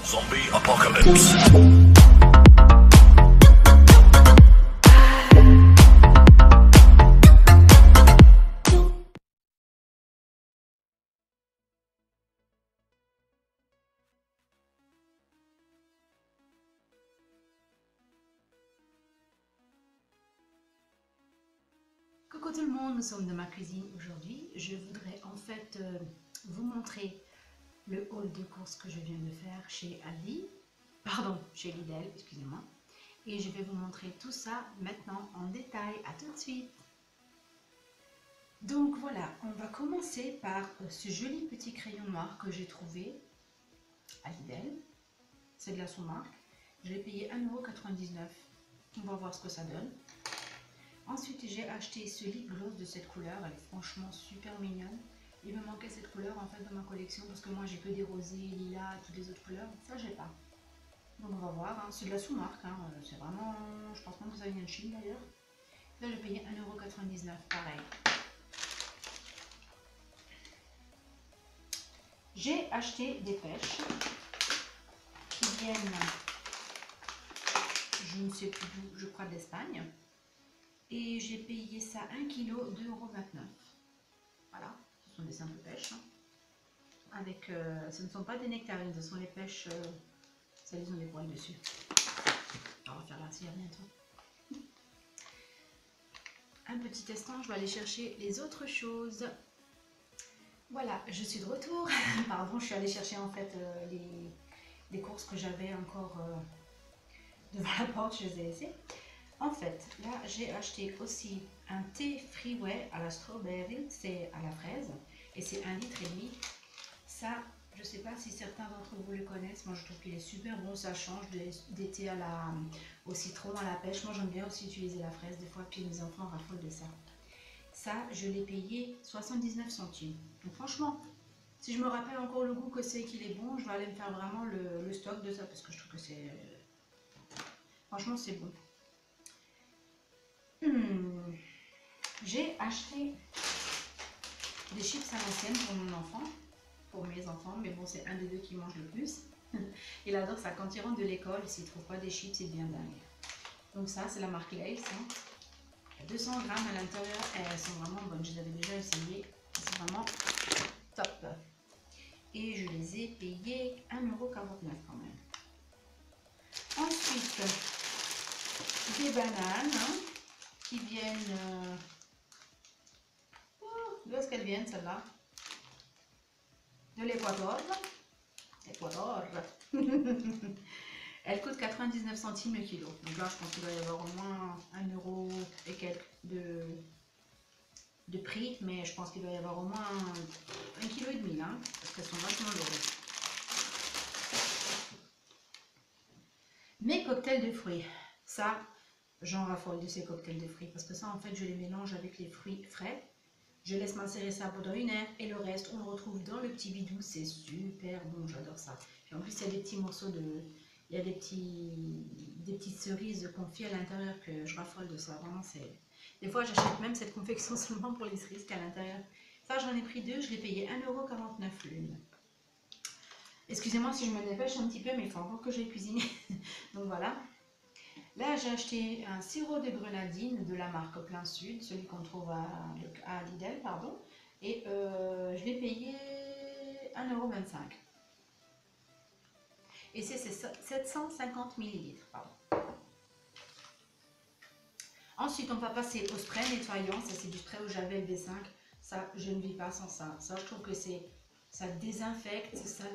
Zombie Apocalypse. Coucou tout le monde, nous sommes dans ma cuisine aujourd'hui. Je voudrais en fait vous montrer le haul de courses que je viens de faire chez chez Lidl, excusez-moi. Et je vais vous montrer tout ça maintenant en détail. À tout de suite. Donc voilà, on va commencer par ce joli petit crayon noir que j'ai trouvé à Lidl. C'est de la sous-marque. Je l'ai payé 1,99 €. On va voir ce que ça donne. Ensuite, j'ai acheté ce lip gloss de cette couleur. Elle est franchement super mignonne. Il me manquait cette couleur en fait dans ma collection parce que moi j'ai que des rosés, lilas, toutes les autres couleurs. Ça, j'ai pas. Donc on va voir. Hein. C'est de la sous-marque. Hein. C'est vraiment. Je pense même que ça vient de Chine d'ailleurs. Là, j'ai payé 1,99 €. Pareil. J'ai acheté des pêches qui viennent, je ne sais plus d'où, je crois d'Espagne. Et j'ai payé ça 1 kg, 2,29 €. Voilà, ce sont des simples pêches. Hein. Avec, ce ne sont pas des nectarines, ce sont les pêches, ça ils ont des poils dessus. On va faire la cire bientôt. Un petit instant, je vais aller chercher les autres choses. Voilà, je suis de retour. Pardon, je suis allée chercher en fait les courses que j'avais encore devant la porte, je les ai laissées. En fait, là, j'ai acheté aussi un thé Freeway à la strawberry, c'est à la fraise, et c'est 1,5 litre. Ça, je ne sais pas si certains d'entre vous le connaissent, moi je trouve qu'il est super bon, ça change des thés au citron, à la pêche. Moi j'aime bien aussi utiliser la fraise des fois, puis mes enfants raffolent de ça. Ça, je l'ai payé 79 centimes. Donc franchement, si je me rappelle encore le goût que c'est qu'il est bon, je vais aller me faire vraiment le stock de ça, parce que je trouve que c'est... Franchement, c'est bon. J'ai acheté des chips à l'ancienne pour mon enfant, pour mes enfants, mais bon, c'est un des deux qui mange le plus. Il adore ça. Quand il rentre de l'école, s'il ne trouve pas des chips, il devient dingue. Donc ça, c'est la marque Lay's. Hein. Il y a 200 grammes à l'intérieur et elles sont vraiment bonnes. Je les avais déjà essayées. C'est vraiment top. Et je les ai payées 1,49 € quand même. Ensuite, des bananes. Hein, qui viennent... D'où est-ce qu'elles viennent, celles-là? De l'Équateur. Équateur. Elles coûtent 99 centimes le kilo. Donc là, je pense qu'il va y avoir au moins 1 € et quelques de prix. Mais je pense qu'il va y avoir au moins 1,5 kg, hein, parce qu'elles sont vachement lourdes. Mes cocktails de fruits. Ça, j'en raffole de ces cocktails de fruits. Parce que ça, en fait, je les mélange avec les fruits frais. Je laisse macérer ça pendant 1 heure et le reste, on le retrouve dans le petit bidou. C'est super bon, j'adore ça. Puis en plus, il y a des petits morceaux de... Il y a des petites cerises confits à l'intérieur que je raffole de ça. Vraiment, c'est... Des fois, j'achète même cette confection seulement pour les cerises qu'à l'intérieur. Ça, j'en ai pris 2. Je l'ai payé 1,49 € l'une. Excusez-moi si je me dépêche un petit peu, mais il faut encore que j'aille cuisiner. Donc voilà. Là, j'ai acheté un sirop de grenadine de la marque Plein Sud, celui qu'on trouve à Lidl, pardon. Et je l'ai payé 1,25 €. Et c'est 750 ml. Pardon. Ensuite, on va passer au spray nettoyant. Ça, c'est du spray au Javel B5. Ça, je ne vis pas sans ça. Ça, je trouve que ça désinfecte, ça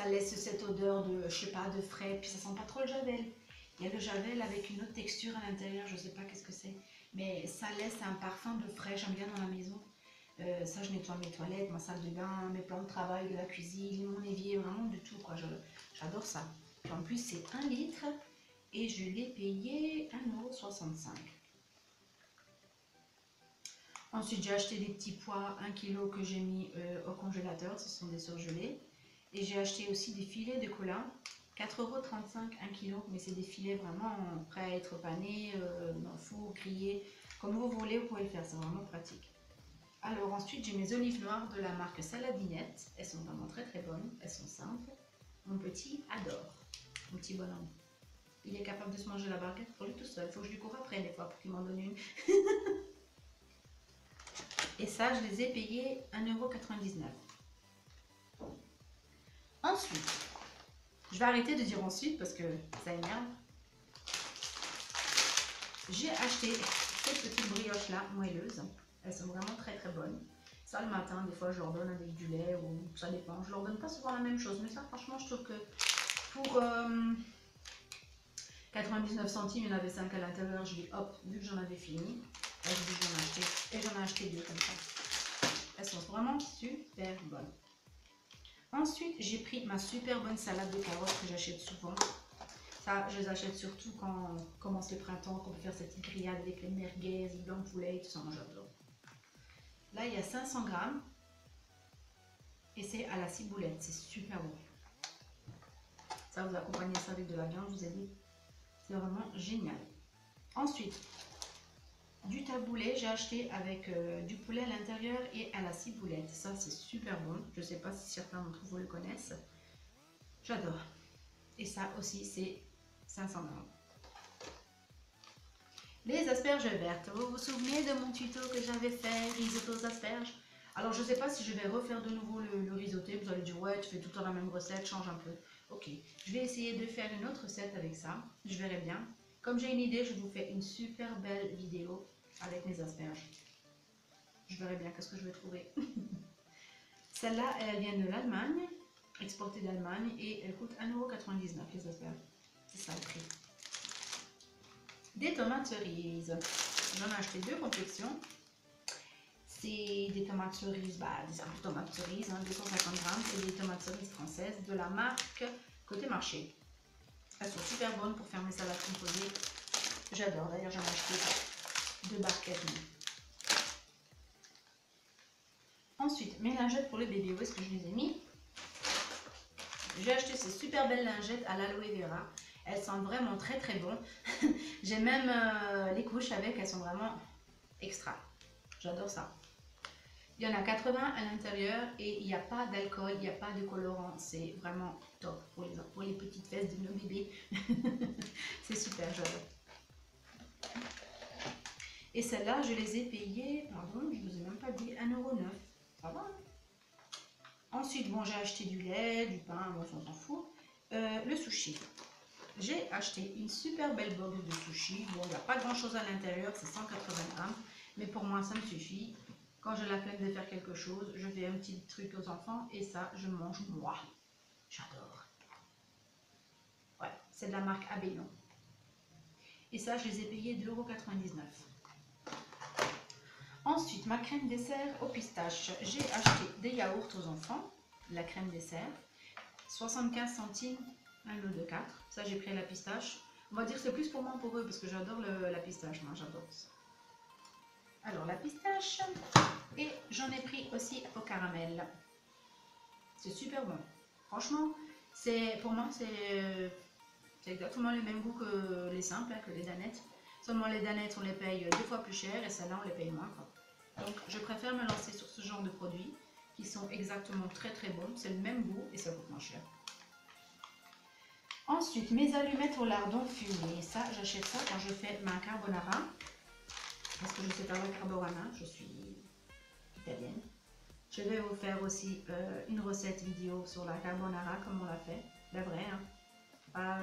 laisse cette odeur de, je sais pas, de frais. Puis ça sent pas trop le Javel. Il y a le Javel avec une autre texture à l'intérieur, je ne sais pas qu'est-ce que c'est. Mais ça laisse un parfum de frais, j'aime bien dans la maison. Ça, je nettoie mes toilettes, ma salle de bain, mes plans de travail, de la cuisine, mon évier, vraiment du tout, quoi. J'adore ça. Et en plus, c'est 1 litre et je l'ai payé 1,65 €. Ensuite, j'ai acheté des petits pois, 1 kg que j'ai mis au congélateur, ce sont des surgelés. Et j'ai acheté aussi des filets de cola. 4,35 € 1 kg, mais c'est des filets vraiment prêts à être panés, dans le four, grillés, comme vous voulez, vous pouvez le faire, c'est vraiment pratique. Alors ensuite, j'ai mes olives noires de la marque Saladinette, elles sont vraiment très très bonnes, elles sont simples. Mon petit adore. Mon petit bonhomme. Il est capable de se manger la barquette pour lui tout seul. Il faut que je lui cours après des fois pour qu'il m'en donne une. Et ça, je les ai payés 1,99 €. Ensuite, je vais arrêter de dire ensuite parce que ça énerve. J'ai acheté ces petites brioches là, moelleuses. Elles sont vraiment très très bonnes. Ça le matin, des fois je leur donne avec du lait ou ça dépend. Je leur donne pas souvent la même chose, mais ça franchement je trouve que pour 99 centimes, il y en avait 5 à l'intérieur. Je dis hop, vu que j'en avais fini, je dis j'en ai acheté et j'en ai acheté 2 comme ça. Elles sont vraiment super bonnes. Ensuite, j'ai pris ma super bonne salade de carottes que j'achète souvent. Ça, je les achète surtout quand commence le printemps, qu'on peut faire cette petite grillade avec les merguez, le blanc de poulet et tout ça, moi j'adore. Là, il y a 500 grammes et c'est à la ciboulette, c'est super bon. Ça, vous accompagnez ça avec de la viande, je vous ai dit, c'est vraiment génial. Ensuite, du taboulé, j'ai acheté avec du poulet à l'intérieur et à la ciboulette. Ça, c'est super bon. Je ne sais pas si certains d'entre vous le connaissent. J'adore. Et ça aussi, c'est 500 grammes. Les asperges vertes. Vous vous souvenez de mon tuto que j'avais fait, risotto aux asperges? Alors, je ne sais pas si je vais refaire de nouveau le risotté. Vous allez dire, ouais, tu fais tout le temps la même recette, change un peu. Ok, je vais essayer de faire une autre recette avec ça. Je verrai bien. Comme j'ai une idée, je vous fais une super belle vidéo avec mes asperges. Je verrai bien qu'est-ce que je vais trouver. Celle-là, elle vient de l'Allemagne, exportée d'Allemagne, et elle coûte 1,99 € les asperges. C'est ça le prix. Des tomates cerises. J'en ai acheté 2 confections. C'est des tomates cerises, des simples tomates cerises, 250 grammes, et des tomates cerises françaises de la marque Côté Marché. Elles sont super bonnes pour faire mes salades composées. J'adore, d'ailleurs j'en ai acheté 2 barquettes. Ensuite, mes lingettes pour les bébés, où est-ce que je les ai mis? J'ai acheté ces super belles lingettes à l'aloe vera. Elles sentent vraiment très très bon. J'ai même les couches avec, elles sont vraiment extra. J'adore ça. Il y en a 80 à l'intérieur et il n'y a pas d'alcool, il n'y a pas de colorant. C'est vraiment top pour les petites fesses de nos bébés. C'est super, j'adore. Et celles-là, je les ai payées, pardon, je ne vous ai même pas dit, 1,09 €. Ça va, hein? Ensuite, bon, j'ai acheté du lait, du pain, bon, on s'en fout. Le sushi. J'ai acheté une super belle box de sushi. Bon, il n'y a pas grand chose à l'intérieur, c'est 180 grammes. Mais pour moi, ça me suffit. Quand j'ai la flemme de faire quelque chose, je fais un petit truc aux enfants et ça, je mange moi. J'adore. Ouais, c'est de la marque Abellon. Et ça, je les ai payés 2,99 €. Ensuite, ma crème dessert au pistache. J'ai acheté des yaourts aux enfants, la crème dessert, 75 centimes, un lot de 4. Ça, j'ai pris la pistache. On va dire que c'est plus pour moi, pour eux, parce que j'adore la pistache. Moi, j'adore ça. Alors, la pistache. Et j'en ai pris aussi au caramel. C'est super bon. Franchement, pour moi, c'est exactement le même goût que les simples, que les danettes. Seulement, les danettes, on les paye 2 fois plus cher et celles-là, on les paye moins, quoi. Donc, je préfère me lancer sur ce genre de produits qui sont exactement très très bons. C'est le même goût et ça coûte moins cher. Ensuite, mes allumettes au lardon fumé. Ça, j'achète ça quand je fais ma carbonara. Parce que je sais faire la carbonara, je suis italienne. Je vais vous faire aussi une recette vidéo sur la carbonara, comme on l'a fait. La vraie, hein. Pas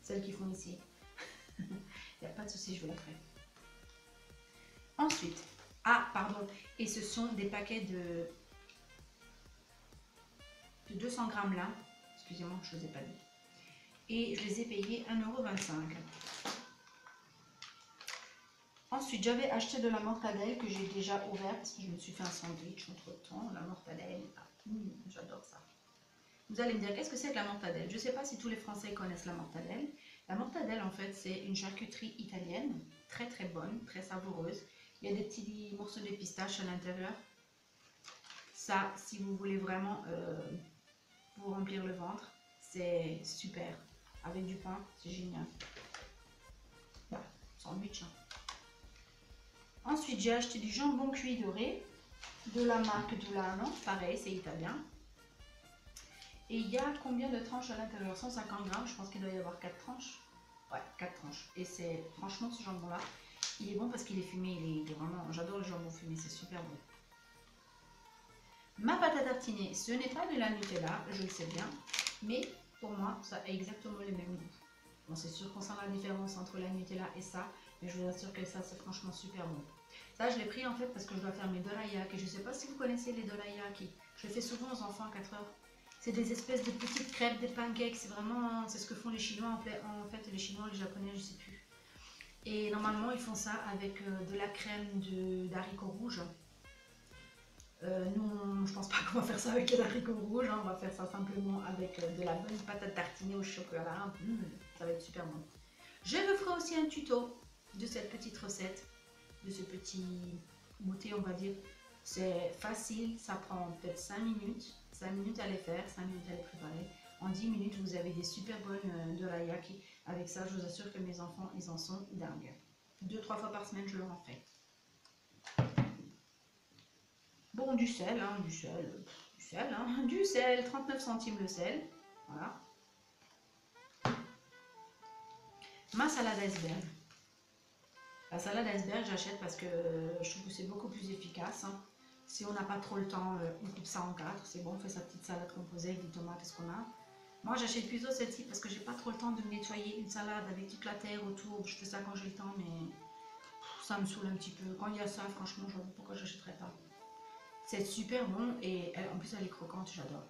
celle qu'ils font ici. Il n'y a pas de souci, je vous la ferai. Ensuite, pardon, et ce sont des paquets de 200 grammes là. Excusez-moi, je ne vous ai pas dit. Et je les ai payés 1,25 €. Ensuite, j'avais acheté de la mortadelle que j'ai déjà ouverte parce que je me suis fait un sandwich entre temps. La mortadelle, j'adore ça. Vous allez me dire, qu'est-ce que c'est que la mortadelle? Je ne sais pas si tous les Français connaissent la mortadelle. La mortadelle, en fait, c'est une charcuterie italienne, très très bonne, très savoureuse. Il y a des petits morceaux de pistache à l'intérieur. Ça, si vous voulez vraiment vous remplir le ventre, c'est super. Avec du pain, c'est génial. Voilà, sandwich. Hein. Ensuite, j'ai acheté du jambon cuit doré de la marque Dulano. Pareil, c'est italien. Et il y a combien de tranches à l'intérieur? 150 grammes, je pense qu'il doit y avoir 4 tranches. Ouais, 4 tranches. Et c'est franchement ce jambon là, il est bon parce qu'il est fumé, il est vraiment, j'adore le jambon fumé, c'est super bon. Ma pâte à tartiner, ce n'est pas de la Nutella, je le sais bien, mais pour moi ça a exactement le même goût. Bon, c'est sûr qu'on sent la différence entre la Nutella et ça, mais je vous assure que ça c'est franchement super bon. Ça je l'ai pris en fait parce que je dois faire mes dorayaki, et je ne sais pas si vous connaissez les dorayaki, je le fais souvent aux enfants à 4 heures. C'est des espèces de petites crêpes, des pancakes, c'est vraiment, c'est ce que font les Chinois en fait, les Chinois, les Japonais, je sais plus. Et normalement ils font ça avec de la crème d'haricots rouges. Nous, je pense pas qu'on va faire ça avec les haricots rouges, hein. On va faire ça simplement avec de la bonne patate tartinée au chocolat. Ça va être super bon. Je vous ferai aussi un tuto de cette petite recette, de ce petit goûter, on va dire. C'est facile, ça prend peut-être 5 minutes. 5 minutes à les faire, 5 minutes à les préparer. En 10 minutes, vous avez des super bonnes dorayaki. Avec ça, je vous assure que mes enfants, ils en sont dingues. 2-3 fois par semaine, je leur en fais. Bon, du sel, hein, du sel, 39 centimes le sel, voilà. Ma salade iceberg. La salade iceberg, j'achète parce que je trouve que c'est beaucoup plus efficace. Hein. Si on n'a pas trop le temps, on coupe ça en 4, c'est bon, on fait sa petite salade composée avec des tomates et ce qu'on a. Moi, j'achète plutôt celle-ci parce que j'ai pas trop le temps de me nettoyer une salade avec toute la terre autour. Je fais ça quand j'ai le temps, mais ça me saoule un petit peu. Quand il y a ça, franchement, je vois pas pourquoi j'achèterais pas. C'est super bon et en plus elle est croquante, j'adore.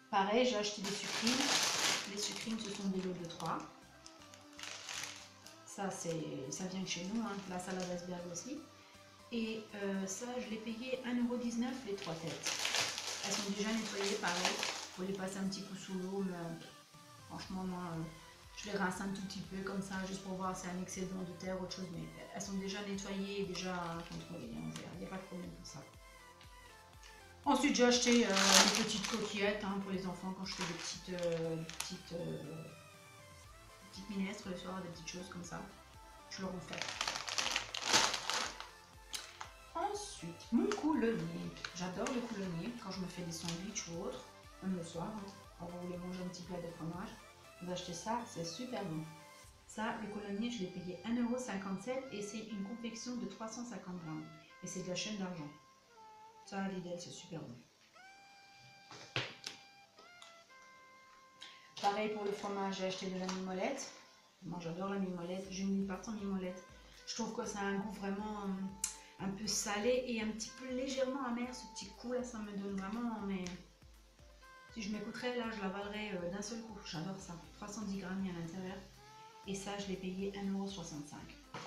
Pareil, j'ai acheté des sucrines. Les sucrines, ce sont des lots de 3. Ça vient de chez nous, hein, la salade iceberg aussi. Et ça, je l'ai payé 1,19 € les 3 têtes. Elles sont déjà nettoyées, pareil. Il faut les passer un petit coup sous l'eau, mais franchement, moi, je les rince un tout petit peu comme ça, juste pour voir si c'est un excédent de terre ou autre chose. Mais elles sont déjà nettoyées et déjà contrôlées. Il n'y a pas de problème pour ça. Ensuite, j'ai acheté des petites coquillettes hein, pour les enfants quand je fais des petites minestres le soir, des petites choses comme ça. Je leur en fais. Ensuite, mon coulonnier. J'adore le coulonnier quand je me fais des sandwichs ou autre, même le soir. Hein, quand vous voulez manger un petit plat de fromage, vous achetez ça, c'est super bon. Ça, le coulonnier, je l'ai payé 1,57 € et c'est une confection de 350 grammes. Et c'est de la chaîne d'argent. Ça, à Lidl, c'est super bon. Pareil pour le fromage, j'ai acheté de la mimolette. Moi, j'adore la mimolette. Je ne lis pas sans mimolette. Je trouve que ça a un goût vraiment un peu salé et un petit peu légèrement amer. Ce petit coup là, ça me donne vraiment. Mais si je m'écouterais là, je l'avalerais d'un seul coup. J'adore ça. 310 grammes à l'intérieur. Et ça, je l'ai payé 1,65 €.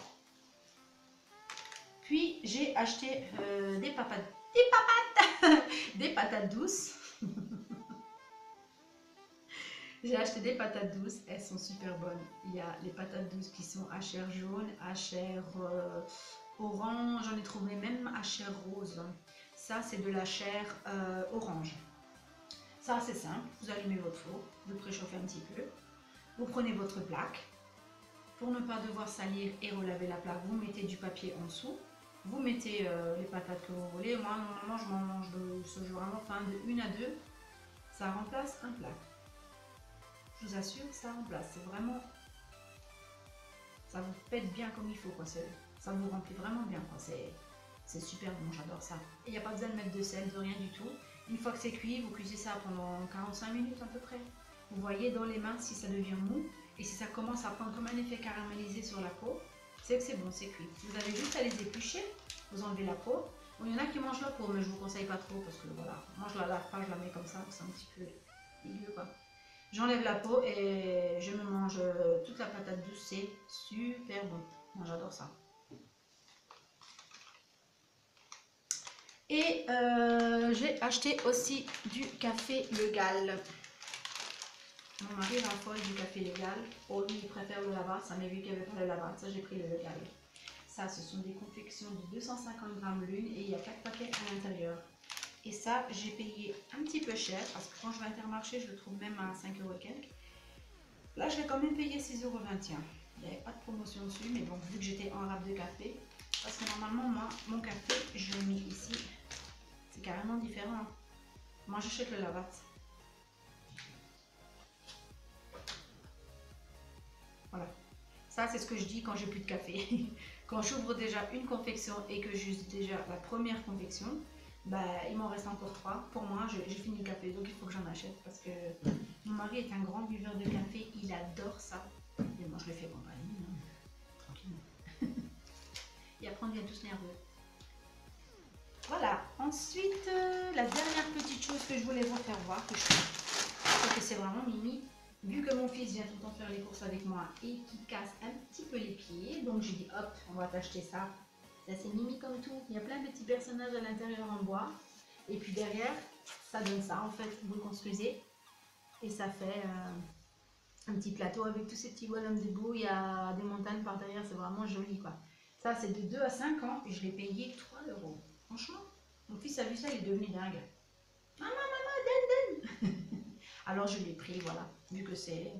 Puis j'ai acheté des patates douces. J'ai acheté des patates douces, elles sont super bonnes. Il y a les patates douces qui sont à chair jaune, à chair orange, j'en ai trouvé même à chair rose. Ça, c'est de la chair orange. Ça, c'est simple, vous allumez votre four, vous préchauffez un petit peu, vous prenez votre plaque. Pour ne pas devoir salir et relaver la plaque, vous mettez du papier en dessous. Vous mettez les patates que vous voulez. Moi, normalement, je m'en mange de ce jour vraiment, enfin de 1 à 2. Ça remplace un plat. Je vous assure, ça remplace. C'est vraiment... Ça vous pète bien comme il faut, quoi. Ça vous remplit vraiment bien, quoi. C'est super bon, j'adore ça. Il n'y a pas besoin de mettre de sel, de rien du tout. Une fois que c'est cuit, vous cuisez ça pendant 45 minutes à peu près. Vous voyez dans les mains si ça devient mou. Et si ça commence à prendre comme un effet caramélisé sur la peau, c'est que c'est bon, c'est cuit. Vous avez juste à les éplucher, vous enlevez la peau. Bon, il y en a qui mangent la peau, mais je vous conseille pas trop parce que voilà, moi je la lave pas, je la mets comme ça, c'est un petit peu dégueu quoi. J'enlève la peau et je me mange toute la patate douce, c'est super bon. Moi j'adore ça. Et j'ai acheté aussi du café Legal. Mon mari raffole du café Légal. Oh, lui, il préfère le Lavazza, mais vu qu'il n'y avait pas le Lavazza, j'ai pris le Légal. Ça, ce sont des confections de 250 grammes l'une et il y a 4 paquets à l'intérieur. Et ça, j'ai payé un petit peu cher parce que quand je vais à Intermarché, je le trouve même à 5 € et quelques. Là, je l'ai quand même payé 6,21 €. Il n'y avait pas de promotion dessus, mais bon, vu que j'étais en rab de café, parce que normalement, moi, mon café, je le mets ici. C'est carrément différent. Moi j'achète le Lavazza. Voilà. Ça c'est ce que je dis quand j'ai plus de café. Quand j'ouvre déjà une confection et que j'use déjà la première confection, bah, il m'en reste encore 3. Pour moi, j'ai fini le café, donc il faut que j'en achète parce que mon mari est un grand buveur de café, il adore ça. Et moi, je le fais compagnie, hein, tranquillement. Et après, on devient tous nerveux. Voilà. Ensuite, la dernière petite chose que je voulais vous faire voir, que je trouve que c'est vraiment mimi, vu que mon fils vient tout le temps faire les courses avec moi et qu'il casse un petit peu les pieds, donc j'ai dit hop, on va t'acheter ça. Ça c'est mimi comme tout, il y a plein de petits personnages à l'intérieur en bois. Et puis derrière, ça donne ça en fait, vous le construisez. Et ça fait un petit plateau avec tous ces petits bonhommes debout, il y a des montagnes par derrière, c'est vraiment joli quoi. Ça c'est de 2 à 5 ans et je l'ai payé 3 €. Franchement, mon fils a vu ça, il est devenu dingue. Maman, maman, donne, donne. Alors je l'ai pris, voilà, vu que c'est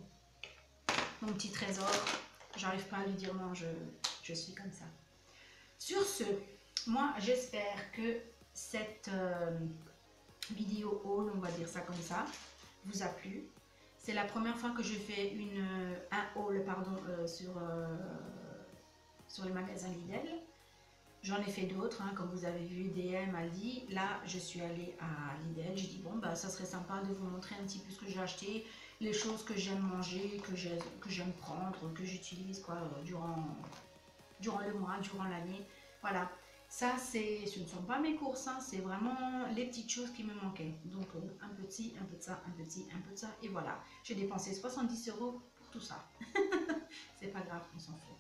mon petit trésor, j'arrive pas à lui dire non, je suis comme ça. Sur ce, moi j'espère que cette vidéo haul, on va dire ça comme ça, vous a plu. C'est la première fois que je fais un haul pardon, sur les magasins Lidl. J'en ai fait d'autres, hein, comme vous avez vu, DM, Aldi. Là, je suis allée à Lidl. J'ai dit, bon, bah, ça serait sympa de vous montrer un petit peu ce que j'ai acheté, les choses que j'aime manger, que j'aime prendre, que j'utilise quoi, durant le mois, durant l'année. Voilà. Ça, ce ne sont pas mes courses, hein, c'est vraiment les petites choses qui me manquaient. Donc, un peu de ci, un peu de ça, un peu de ci, un peu de ça, et voilà. J'ai dépensé 70 € pour tout ça. C'est pas grave, on s'en fout.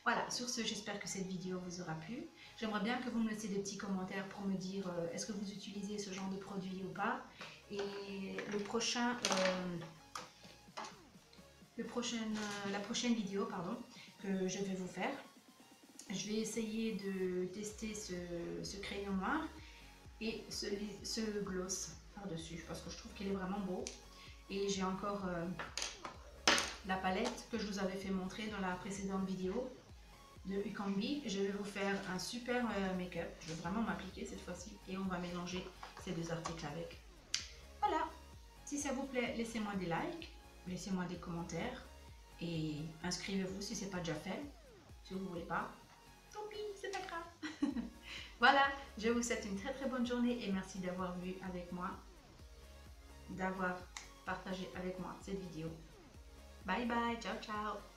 Voilà, sur ce, j'espère que cette vidéo vous aura plu. J'aimerais bien que vous me laissiez des petits commentaires pour me dire est-ce que vous utilisez ce genre de produit ou pas. Et la prochaine vidéo pardon, que je vais vous faire, je vais essayer de tester ce crayon noir et ce gloss par-dessus parce que je trouve qu'il est vraiment beau. Et j'ai encore la palette que je vous avais fait montrer dans la précédente vidéo de Ukambi. Je vais vous faire un super make-up. Je vais vraiment m'appliquer cette fois-ci et on va mélanger ces deux articles avec. Voilà. Si ça vous plaît, laissez-moi des likes, laissez-moi des commentaires et inscrivez-vous si ce n'est pas déjà fait. Si vous ne voulez pas, tant pis, c'est pas grave. Voilà, je vous souhaite une très bonne journée et merci d'avoir vu avec moi, d'avoir partagé avec moi cette vidéo. Bye bye, ciao ciao.